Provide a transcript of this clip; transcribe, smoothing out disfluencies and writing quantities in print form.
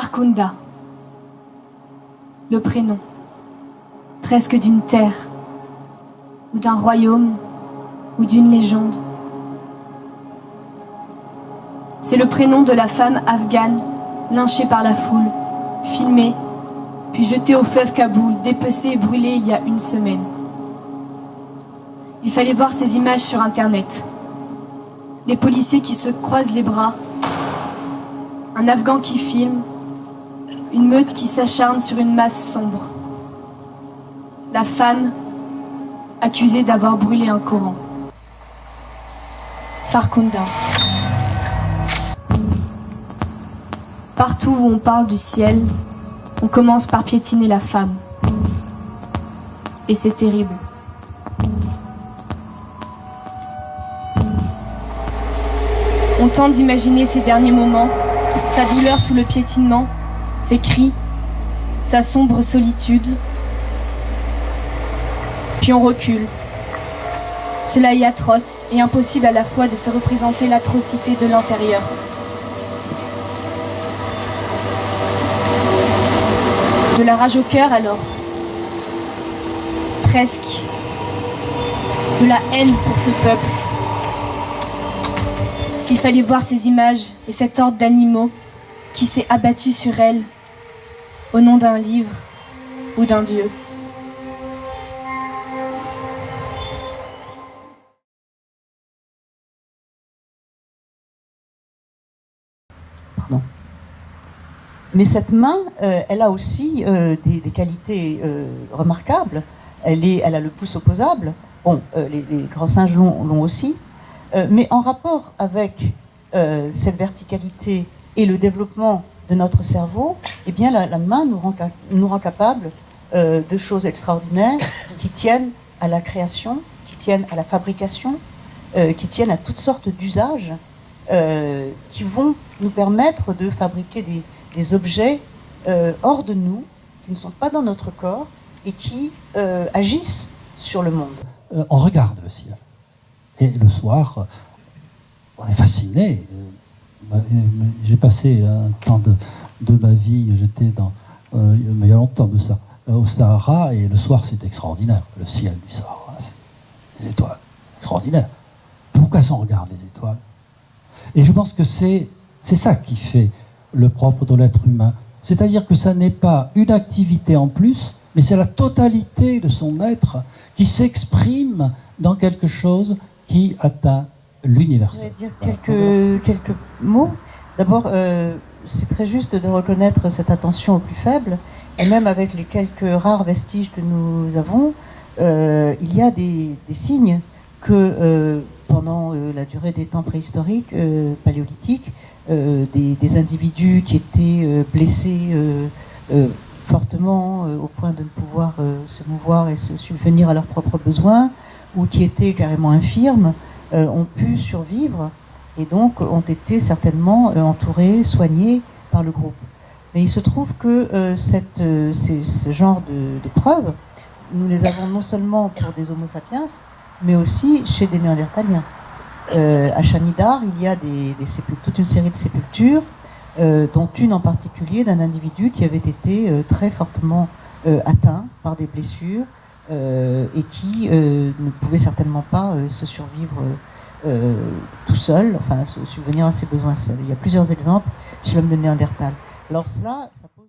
Farkunda, le prénom, presque d'une terre, ou d'un royaume, ou d'une légende. C'est le prénom de la femme afghane, lynchée par la foule, filmée, puis jetée au fleuve Kaboul, dépecée et brûlée il y a une semaine. Il fallait voir ces images sur Internet. Des policiers qui se croisent les bras, un Afghan qui filme, une meute qui s'acharne sur une masse sombre. La femme accusée d'avoir brûlé un Coran. Farkunda. Partout où on parle du ciel, on commence par piétiner la femme. Et c'est terrible. On tente d'imaginer ses derniers moments, sa douleur sous le piétinement, ses cris, sa sombre solitude. Puis on recule. Cela est atroce et impossible à la fois de se représenter l'atrocité de l'intérieur. De la rage au cœur alors. Presque. De la haine pour ce peuple. Il fallait voir ces images et cet ordre d'animaux qui s'est abattu sur elle au nom d'un livre ou d'un dieu. Pardon. Mais cette main, elle a aussi des qualités remarquables. Elle a le pouce opposable. Bon, les grands singes l'ont aussi. Mais en rapport avec cette verticalité et le développement de notre cerveau, eh bien la main nous rend capables de choses extraordinaires qui tiennent à la création, qui tiennent à la fabrication, qui tiennent à toutes sortes d'usages qui vont nous permettre de fabriquer des objets hors de nous, qui ne sont pas dans notre corps et qui agissent sur le monde. On regarde le ciel. Et le soir, on est fasciné. J'ai passé un temps de ma vie, j'étais il y a longtemps de ça, au Sahara, et le soir c'est extraordinaire. Le ciel du Sahara, c'est les étoiles, extraordinaire. Pourquoi on regarde les étoiles? Et je pense que c'est ça qui fait le propre de l'être humain. C'est-à-dire que ça n'est pas une activité en plus, mais c'est la totalité de son être qui s'exprime dans quelque chose qui atteint l'universel. Je vais dire quelques mots. D'abord, c'est très juste de reconnaître cette attention aux plus faibles, et même avec les quelques rares vestiges que nous avons, il y a des signes que pendant la durée des temps préhistoriques, paléolithiques, des individus qui étaient blessés fortement au point de ne pouvoir se mouvoir et se subvenir à leurs propres besoins, ou qui étaient carrément infirmes, ont pu survivre et donc ont été certainement entourés, soignés par le groupe. Mais il se trouve que ce genre de preuves, nous les avons non seulement pour des Homo sapiens, mais aussi chez des Néandertaliens. À Chanidar, il y a toute une série de sépultures, dont une en particulier d'un individu qui avait été très fortement atteint par des blessures et qui ne pouvait certainement pas se survivre tout seul, enfin se subvenir à ses besoins seul. Il y a plusieurs exemples chez l'homme de Néandertal. Alors cela, ça pose...